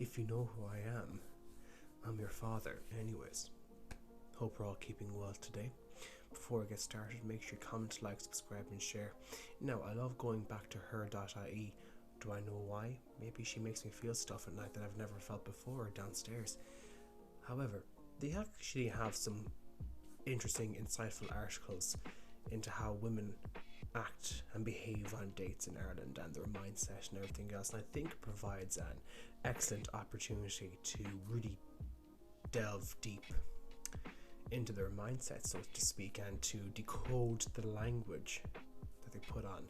if you know who I am, I'm your father. Anyways, hope we're all keeping well today. Before I get started, make sure you comment, like, subscribe and share. Now, I love going back to her.ie. Do I know why? Maybe she makes me feel stuff at night that I've never felt before downstairs. However, they actually have some interesting, insightful articles into how women act and behave on dates in Ireland and their mindset and everything else, and I think it provides an excellent opportunity to really delve deep into their mindset, so to speak, and to decode the language that they put on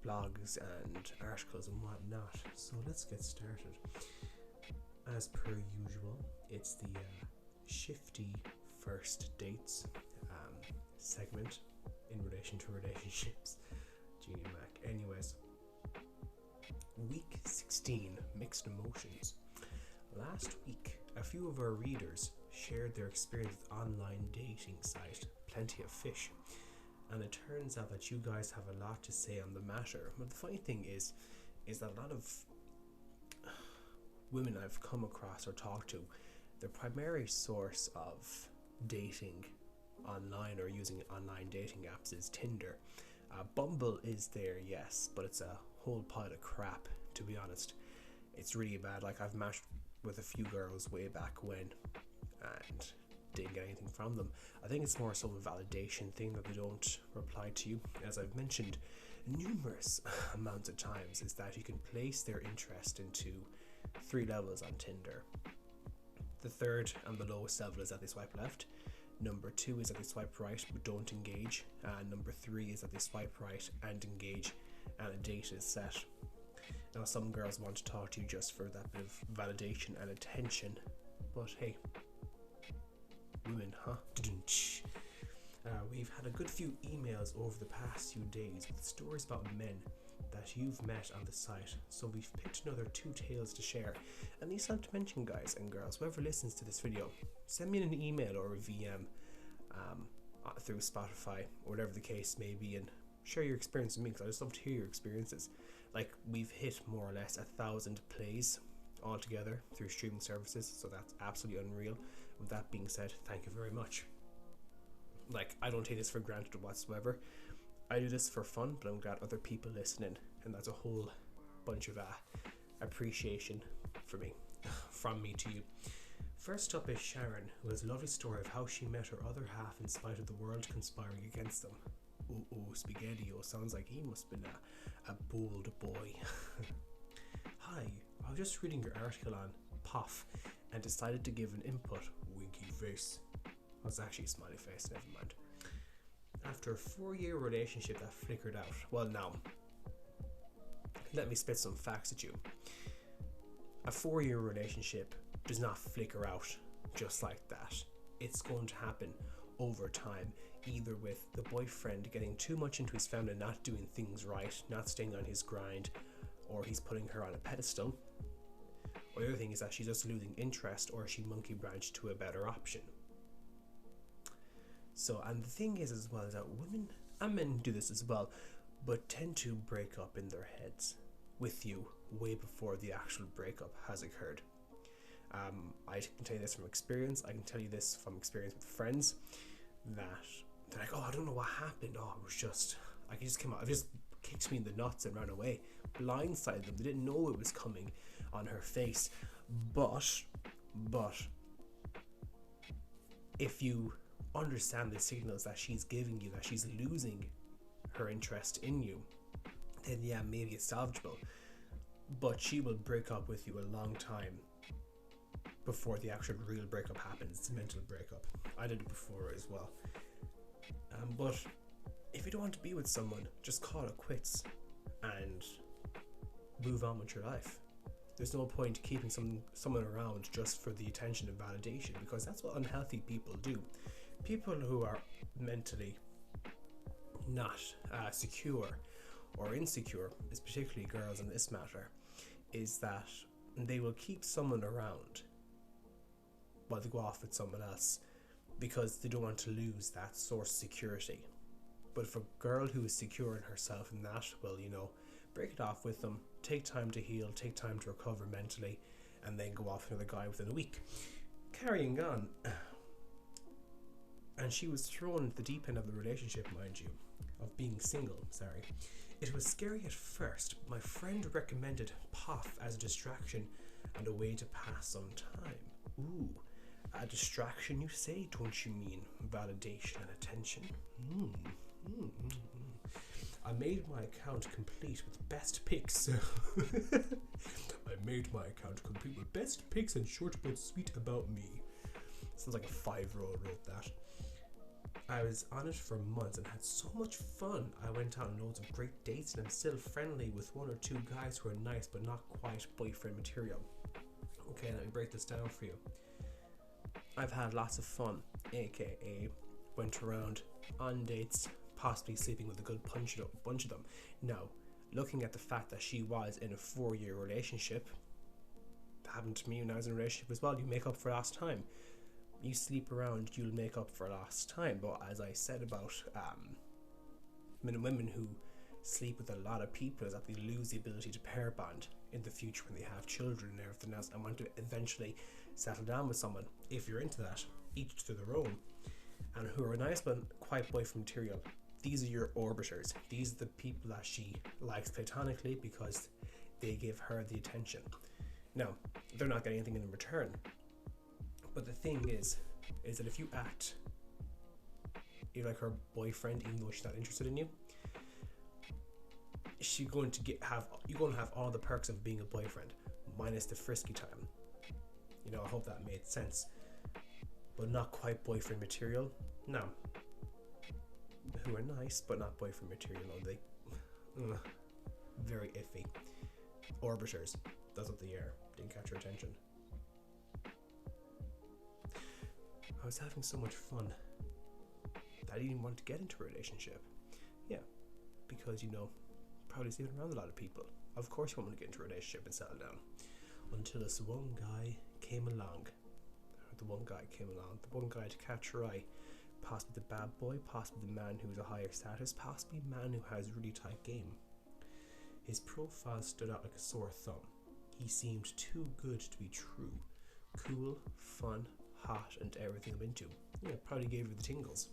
blogs and articles and whatnot. So let's get started. As per usual, it's the shifty first dates segment in relation to relationships. Genie Mac. Anyways, week 16, mixed emotions. Last week, a few of our readers shared their experience with online dating site Plenty of Fish, and it turns out that you guys have a lot to say on the matter. But the funny thing is that a lot of women I've come across or talked to, their primary source of dating online or using online dating apps is Tinder. Bumble is there, yes, but it's a whole pile of crap, to be honest. It's really bad. Like, I've matched with a few girls way back when and didn't get anything from them. I think it's more so a validation thing that they don't reply to you. As I've mentioned numerous amounts of times, is that you can place their interest into 3 levels on Tinder. The third and the lowest level is that they swipe left. Number 2 is that they swipe right but don't engage. And number 3 is that they swipe right and engage and a date is set. Now, some girls want to talk to you just for that bit of validation and attention, but hey, women, huh? We've had a good few emails over the past few days with stories about men that you've met on the site, so we've picked another 2 tales to share. And these have to mention, guys and girls, whoever listens to this video, send me an email or a VM through Spotify or whatever the case may be, and share your experience with me, because I just love to hear your experiences. Like, we've hit more or less 1,000 plays altogether through streaming services, so that's absolutely unreal. With that being said, thank you very much. Like, I don't take this for granted whatsoever. I do this for fun, but I'm glad other people listening, and that's a whole bunch of appreciation for me, from me to you. First up is Sharon, who has a lovely story of how she met her other half in spite of the world conspiring against them. Spaghetti-o, sounds like he must have been a bold boy. Hi, I was just reading your article on Puff and decided to give an input. Winky face. That's actually a smiley face, never mind. After a 4-year relationship that flickered out. Well, now, let me spit some facts at you. A 4-year relationship does not flicker out just like that. It's going to happen over time, either with the boyfriend getting too much into his family, not doing things right, not staying on his grind, or he's putting her on a pedestal. Or the other thing is that she's just losing interest, or she monkey branched to a better option. So, and the thing is as well, is that women and men do this as well, but tend to break up in their heads with you way before the actual breakup has occurred. I can tell you this from experience. I can tell you this from experience with friends, that they're like, oh, I don't know what happened. Oh, it was just, like, it just came out. It just kicked me in the nuts and ran away. Blindsided them. They didn't know it was coming on her face. But if you understand the signals that she's giving you, that she's losing her interest in you, then yeah, maybe it's salvageable. But she will break up with you a long time before the actual real breakup happens. It's a mental breakup. I did it before as well. But if you don't want to be with someone, just call it quits and move on with your life. There's no point keeping someone around just for the attention and validation, because that's what unhealthy people do. People who are mentally not secure or insecure, is particularly girls in this matter, is that they will keep someone around while they go off with someone else because they don't want to lose that source of security. But for a girl who is secure in herself and that, well, break it off with them, take time to heal, take time to recover mentally, and then go off with another guy within a week. Carrying on. And she was thrown into the deep end of the relationship, mind you, of being single, sorry. It was scary at first, but my friend recommended POF as a distraction and a way to pass some time. Ooh, a distraction you say, don't you mean validation and attention? I made my account complete with best pics. I made my account complete with best pics and short but sweet about me. Sounds like a 5-year-old wrote that. I was on it for months and had so much fun. I went on loads of great dates and I'm still friendly with 1 or 2 guys who are nice but not quite boyfriend material. Okay, let me break this down for you. I've had lots of fun, aka went around on dates, possibly sleeping with a good bunch of them. Now, looking at the fact that she was in a 4-year relationship, happened to me when I was in a relationship as well. You make up for lost time. You sleep around, you'll make up for lost time. But as I said about men and women who sleep with a lot of people, is that they lose the ability to pair bond in the future when they have children and everything else and want to eventually settle down with someone. If you're into that, each to their own. And who are nice but quite boyfriend material. These are your orbiters. These are the people that she likes platonically because they give her the attention. Now, they're not getting anything in return. But the thing is that if you act you're like her boyfriend, even though she's not interested in you, you're going to have all the perks of being a boyfriend, minus the frisky time. You know, I hope that made sense. But not quite boyfriend material. No. Who are nice, but not boyfriend material, are they? Very iffy. Orbiters. That's what they are. Didn't catch your attention. I was having so much fun that I didn't want to get into a relationship. Yeah, because, you know, probably sleeping around a lot of people. Of course you want to get into a relationship and settle down. Until this one guy came along. The one guy to catch her eye. Possibly the bad boy, possibly the man who's a higher status, possibly a man who has really tight game. His profile stood out like a sore thumb. He seemed too good to be true. Cool, fun, hot, and everything I'm into. Yeah, probably gave her the tingles.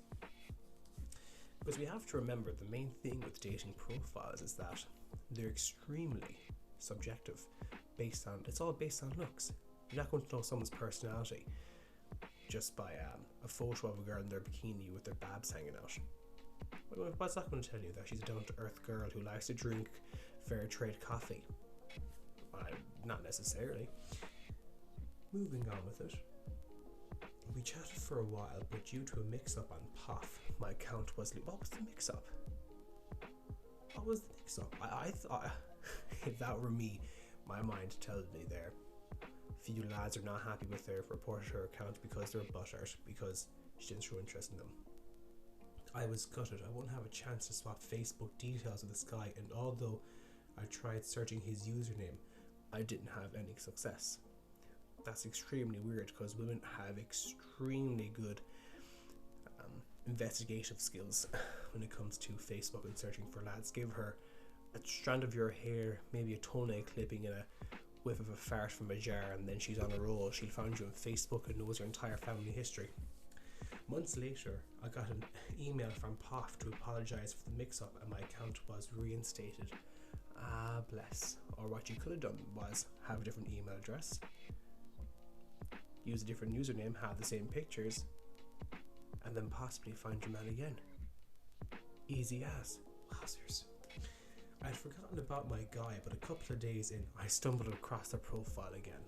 Because we have to remember, the main thing with dating profiles is that they're extremely subjective. It's all based on looks. You're not going to know someone's personality just by a photo of a girl in their bikini with their babs hanging out. What's that going to tell you? That she's a down-to-earth girl who likes to drink fair trade coffee? Not necessarily. Moving on with it. We chatted for a while, but due to a mix-up on POF, my account was... What was the mix-up? I thought... If that were me, my mind tells me there. Few lads are not happy with her, reported her account because they're butthurt, because she didn't show interest in them. I was gutted. I wouldn't have a chance to swap Facebook details with this guy, and although I tried searching his username, I didn't have any success. That's extremely weird, because women have extremely good investigative skills when it comes to Facebook and searching for lads. Give her a strand of your hair, maybe a toenail clipping, and a whiff of a fart from a jar, and then she's on a roll. She'll find you on Facebook and knows your entire family history. Months later, I got an email from POF to apologise for the mix-up, and my account was reinstated. Ah, bless. Or what you could have done was have a different email address, use a different username, have the same pictures, and then possibly find your man again. Easy as. Wowzers. I'd forgotten about my guy, but a couple of days in, I stumbled across the profile again.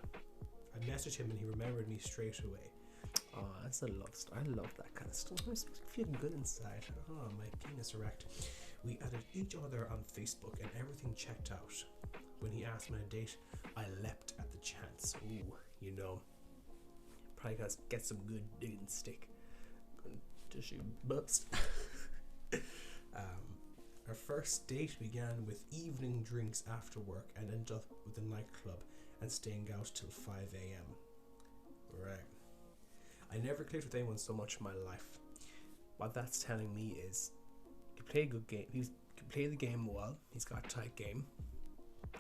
I messaged him and he remembered me straight away. Oh, that's a love story. I love that kind of stuff. I'm feeling good inside. Oh, my penis erect. We added each other on Facebook and everything checked out. When he asked me on a date, I leapt at the chance. Ooh, you know, probably gotta get some good digging stick. Tissue butts. Our first date began with evening drinks after work and ended up with a nightclub and staying out till 5 a.m. Right. I never clicked with anyone so much in my life. What that's telling me is, he can play a good game. He can play the game well. He's got a tight game.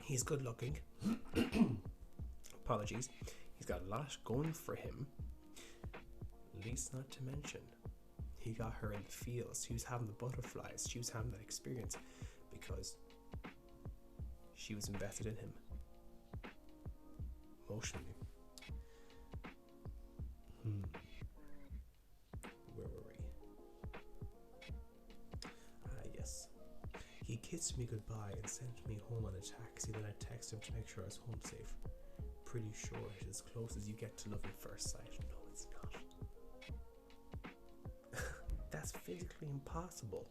He's good looking. Apologies. He's got a lot going for him. Least not to mention, he got her in the feels. She was having the butterflies. She was having that experience because she was invested in him emotionally. Where were we? Yes. He kissed me goodbye and sent me home on a taxi. Then I texted him to make sure I was home safe. Pretty sure it's as close as you get to love at first sight. No, it's not. That's physically impossible.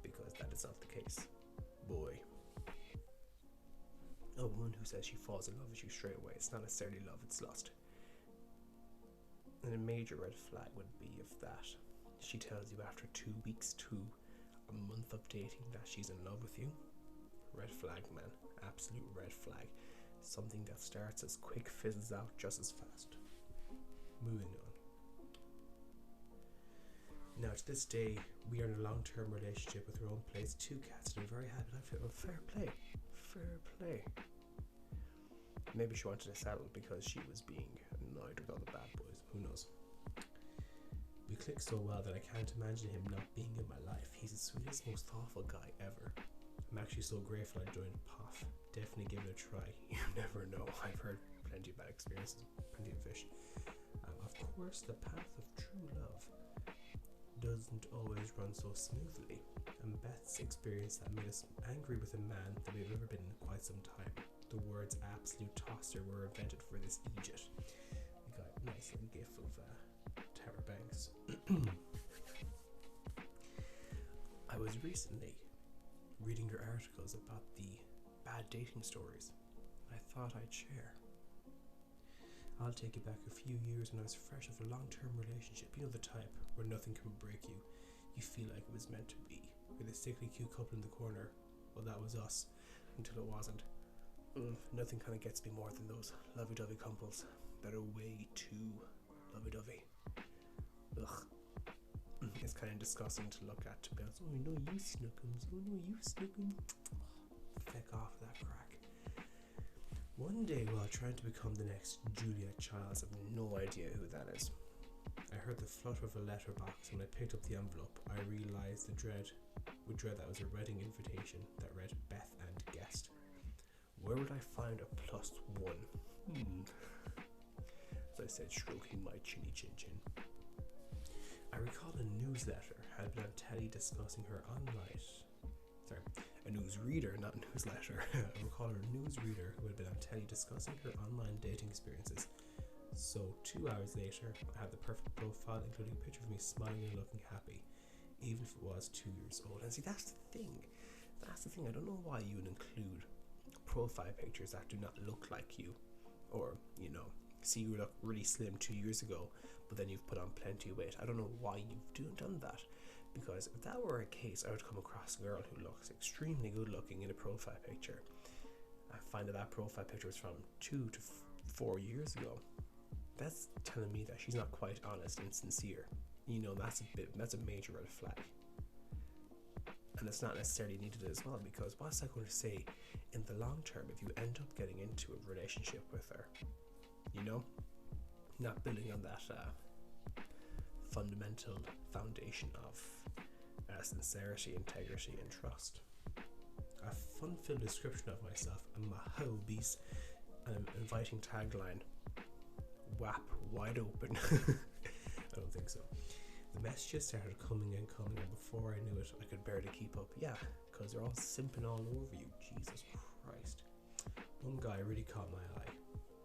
Because that is not the case. Boy. A woman who says she falls in love with you straight away, it's not necessarily love, it's lust. And a major red flag would be if that she tells you after 2 weeks to a month of dating that she's in love with you. Red flag, man. Absolute red flag. Something that starts as quick fizzles out just as fast. Moving on. Now to this day, we are in a long-term relationship with our own place, 2 cats, and a very happy life. Oh, fair play. Fair play. Maybe she wanted to settle because she was being annoyed with all the bad boys. Who knows? We click so well that I can't imagine him not being in my life. He's the sweetest, most thoughtful guy ever. I'm actually so grateful I joined POF. Definitely give it a try. You never know. I've heard plenty of bad experiences, plenty of fish. Of course, the path of true love doesn't always run so smoothly. And Beth's experience that made us angry with a man that we've never been in quite some time. The words absolute tosser were invented for this Egypt. We got a nice little gif of Tower Banks. I was recently reading your articles about the bad dating stories. I thought I'd share. I'll take you back a few years when I was fresh off a long-term relationship. You know the type where nothing can break you. You feel like it was meant to be. With a sickly cute couple in the corner. Well, that was us until it wasn't. Nothing kind of gets me more than those lovey-dovey couples that are way too lovey-dovey. Ugh. It's kind of disgusting to look at, to be honest. Oh no, you snookums. Oh no, you snookum. Feck off that crack. One day while trying to become the next Juliet Childs, I have no idea who that is. I heard the flutter of a letterbox and when I picked up the envelope, I realised with dread that was a wedding invitation that read Beth and guest. Where would I find a +1? As I said, stroking my chinny chin chin. I recall a newsletter had been on telly discussing her online. A newsreader, not newsletter. I recall a newsreader who had been on telly discussing her online dating experiences. So 2 hours later, I had the perfect profile, including a picture of me smiling and looking happy, even if it was 2 years old. And see, that's the thing. I don't know why you would include profile pictures that do not look like you, or see you look really slim 2 years ago, but then you've put on plenty of weight. I don't know why you've done that, because if that were a case, I would come across a girl who looks extremely good looking in a profile picture. I find that profile picture was from 2 to 4 years ago. That's telling me that she's not quite honest and sincere. That's a major red flag. And it's not necessarily needed as well, because what's that going to say in the long term if you end up getting into a relationship with her? Not building on that fundamental foundation of sincerity, integrity, and trust. A fun-filled description of myself and my hobbies, and an inviting tagline: WAP, wide open. I don't think so. The messages started coming and before I knew it, I could barely keep up. Yeah, because they're all simping all over you. Jesus Christ. One guy really caught my eye.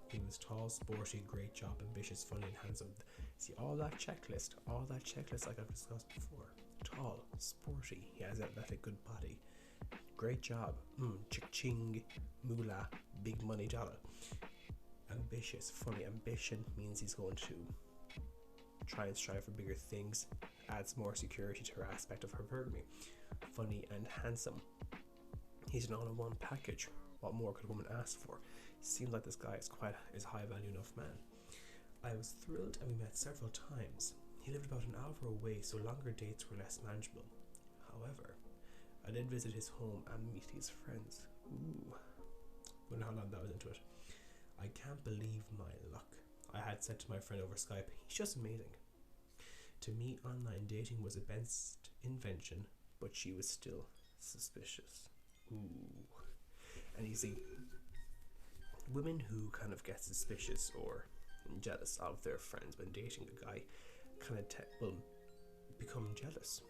He was tall, sporty, great job, ambitious, funny, and handsome. See, all that checklist like I've discussed before. Tall, sporty, he has that good body. Great job, chick-ching, moolah, big money dollar. Ambitious, funny. Ambition means he's going to try and strive for bigger things, adds more security to her aspect of hypergamy. Funny and handsome. He's an all-in-one package. What more could a woman ask for? Seems like this guy is high value enough man. I was thrilled and we met several times. He lived about an hour away, so longer dates were less manageable. However, I did visit his home and meet his friends. Wonder how long that was into it. I can't believe my luck. I had said to my friend over Skype, he's just amazing. To me, online dating was a best invention, but she was still suspicious. Ooh. And you see, women who kind of get suspicious or jealous of their friends when dating a guy kind of will become jealous.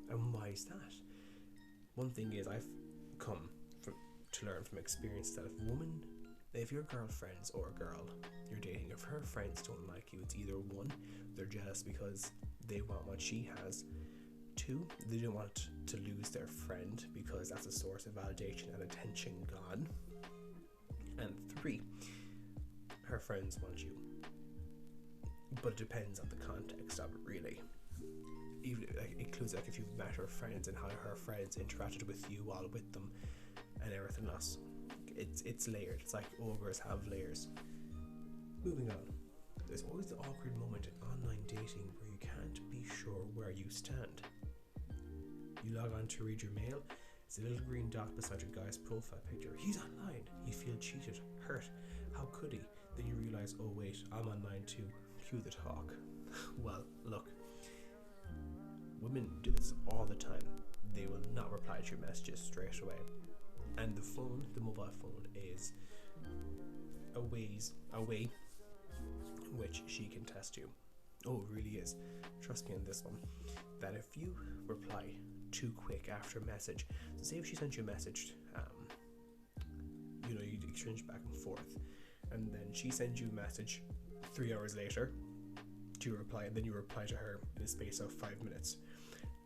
And why is that? One thing is, I've come to learn from experience that if your girlfriends or a girl you're dating, if her friends don't like you, it's either one, they're jealous because they want what she has. Two, they don't want to lose their friend because that's a source of validation and attention gone. And three, her friends want you. But it depends on the context of it, really. Even it includes if you've met her friends and how her friends interacted with you while with them and everything else. It's layered. It's like ogres have layers. Moving on. There's always the awkward moment in online dating where you can't be sure where you stand. You log on to read your mail. It's a little green dot beside your guy's profile picture. He's online. You feel cheated, hurt. How could he? Then you realise, oh wait, I'm online too. Cue the talk. Well, look. Women do this all the time. They will not reply to your messages straight away. And the mobile phone is a way in which she can test you. Oh, it really is. Trust me on this one. That if you reply too quick after a message, so say if she sent you a message, you exchange back and forth, and then she sends you a message 3 hours later to reply, and then you reply to her in a space of 5 minutes.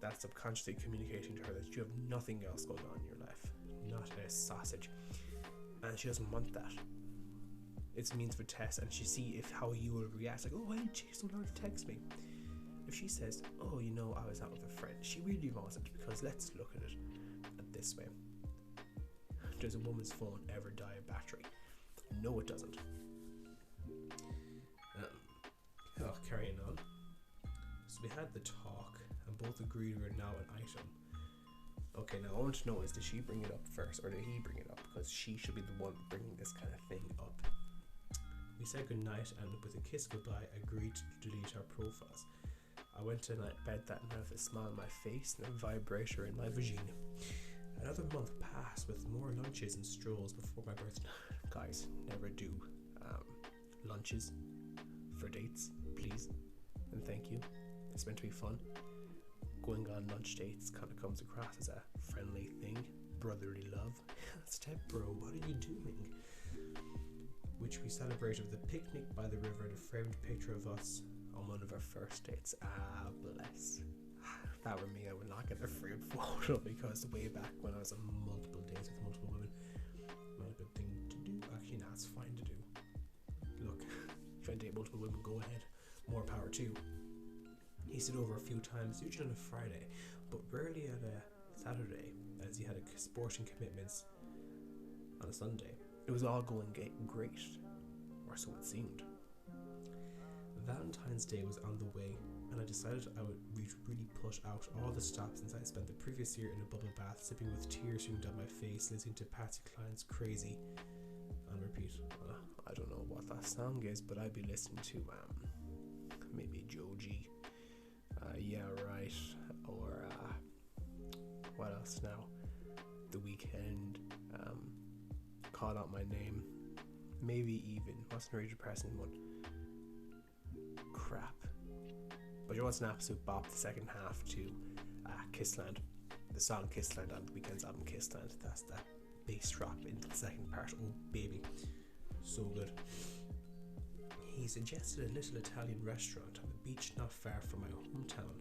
That's subconsciously communicating to her that you have nothing else going on in your life, not a sausage, and she doesn't want that. It's a means of a test, and she see how you will react. Like, oh, why did she so long to text me? If she says, oh, I was out with a friend, she really wants it, because let's look at it this way. Does a woman's phone ever die of battery? No, it doesn't. Carrying on. So we had the talk, and both agreed we were now an item. Okay, now I want to know, did she bring it up first, or did he bring it up? Because she should be the one bringing this kind of thing up. We said goodnight, and with a kiss goodbye, agreed to delete our profiles. I went to bed that night with a smile on my face and a vibrator in my vagina. Another month passed with more lunches and strolls before my birthday. Guys, never do lunches for dates, please, and thank you. It's meant to be fun. Going on lunch dates kind of comes across as a friendly thing, brotherly love. Step bro, what are you doing? Which we celebrated with a picnic by the river and a framed picture of us on one of our first dates. Ah, bless. If that were me, I would not get a framed photo, because way back when I was on multiple dates with multiple women, not a good thing to do. Actually, no, it's fine to do. Look, if I date multiple women, go ahead. More power to you. He stayed over a few times, usually on a Friday, but rarely on a Saturday, as he had sporting commitments on a Sunday. It was all going great, or so it seemed. Valentine's Day was on the way, and I decided I would really push out all the stops since I spent the previous year in a bubble bath, sipping with tears streaming down my face, listening to Patsy Cline's Crazy on repeat. I don't know what that song is, but I'd be listening to maybe Joji, Yeah Right, or what else now? The Weekend, Call Out My Name, maybe even, what's a really depressing one? Crap. But you know what's an absolute bop? The second half to Kissland. The song Kissland on The Weeknd's album Kissland. That's that bass drop into the second part. Oh baby, so good. He suggested a little Italian restaurant on the beach not far from my hometown.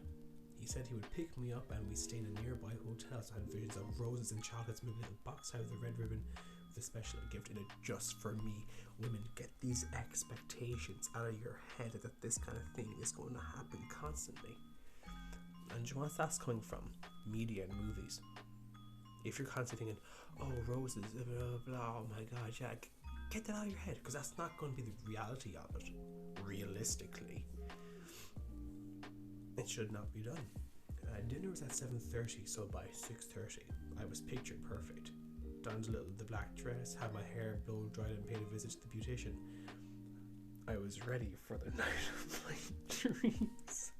He said he would pick me up, and we stayed in nearby hotels. I had visions of roses and chocolates, moving a little box out of the red ribbon with a special gift in it just for me. Women, get these expectations out of your head that this kind of thing is going to happen constantly. And you know what that's coming from? Media and movies. If you're constantly thinking, oh, roses, blah, blah, blah, oh my god, yeah, get that out of your head, because that's not going to be the reality of it. Realistically, it should not be done. Dinner was at 7:30, so by 6:30 I was picture perfect. donned the black dress, had my hair blow dried, and paid a visit to the beautician. I was ready for the night of my dreams.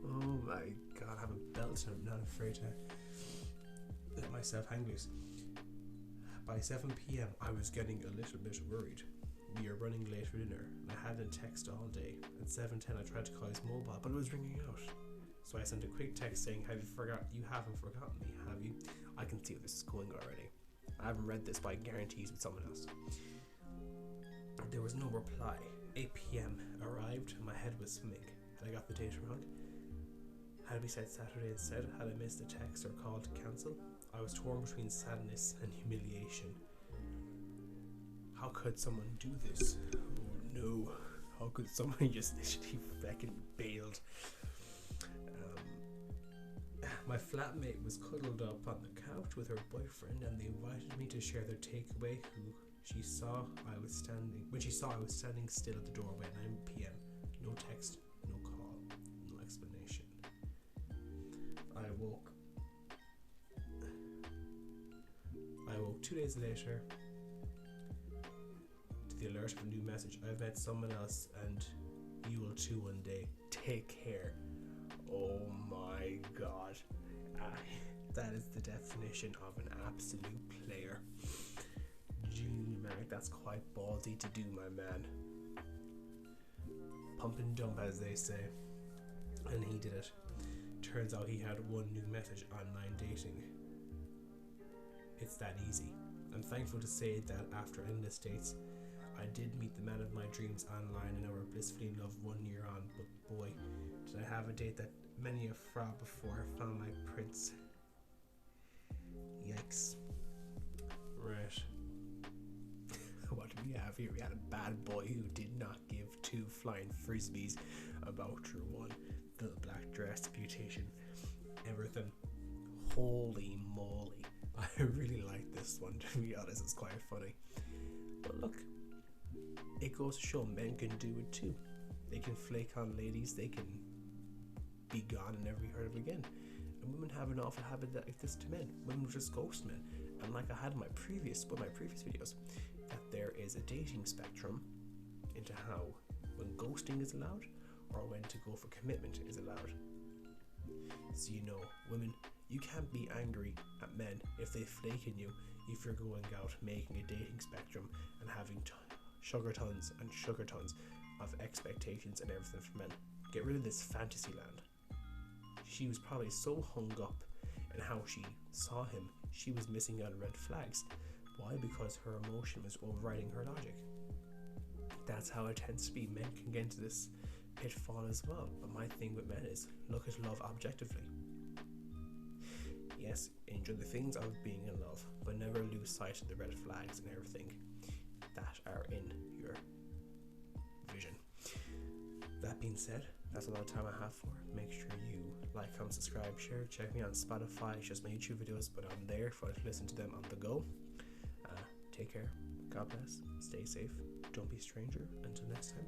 Oh my god, I have a belt and I'm not afraid to let myself hang loose. By 7 p.m. I was getting a little bit worried. We are running late for dinner, and I hadn't texted all day. At 7:10 I tried to call his mobile, but it was ringing out. So I sent a quick text saying, you haven't forgotten me, have you? I can see where this is going already. I haven't read this, but I guarantee it's with someone else. There was no reply. 8 p.m. arrived, and my head was swimming. Had I got the date wrong? Had we said Saturday instead? Had I missed a text or call to cancel? I was torn between sadness and humiliation. How could someone do this? Oh no. How could someone just literally fucking bailed? My flatmate was cuddled up on the couch with her boyfriend, and they invited me to share their takeaway. When she saw I was standing still at the doorway at 9 p.m. No text, no call, no explanation. I woke 2 days later to the alert of a new message. I've met someone else and you will too one day. Take care. Oh my god. That is the definition of an absolute player. Gee, man, that's quite ballsy to do, my man. Pump and dump, as they say. And he did it. Turns out he had one new message: online dating. It's that easy. I'm thankful to say that after endless dates, I did meet the man of my dreams online, and now we're blissfully in love 1 year on. But boy, did I have a date that many a fraud before I found my prince. Yikes. Right. What do we have here? We had a bad boy who did not give 2 flying frisbees about her one. The black dress, beautician, everything. Holy moly. I really like this one, to be honest. It's quite funny. But look, it goes to show men can do it too. They can flake on ladies, they can be gone and never be heard of again. And women have an awful habit like this to men. Women just ghost men. And like I had in my previous videos, that there is a dating spectrum into how when ghosting is allowed or when to go for commitment is allowed. So you know, women, you can't be angry at men if they flake in you if you're going out making a dating spectrum and having sugar tons of expectations and everything from men. Get rid of this fantasy land. She was probably so hung up in how she saw him, she was missing out on red flags. Why? Because her emotion was overriding her logic. That's how it tends to be. Men can get into this pitfall as well. But my thing with men is look at love objectively. Yes, enjoy the things of being in love, but never lose sight of the red flags and everything that are in your vision. That being said, that's all the time I have for. Make sure you like, comment, subscribe, share. Check me on Spotify. It's just my YouTube videos, but I'm there for you to listen to them on the go. Take care. God bless. Stay safe. Don't be a stranger. Until next time.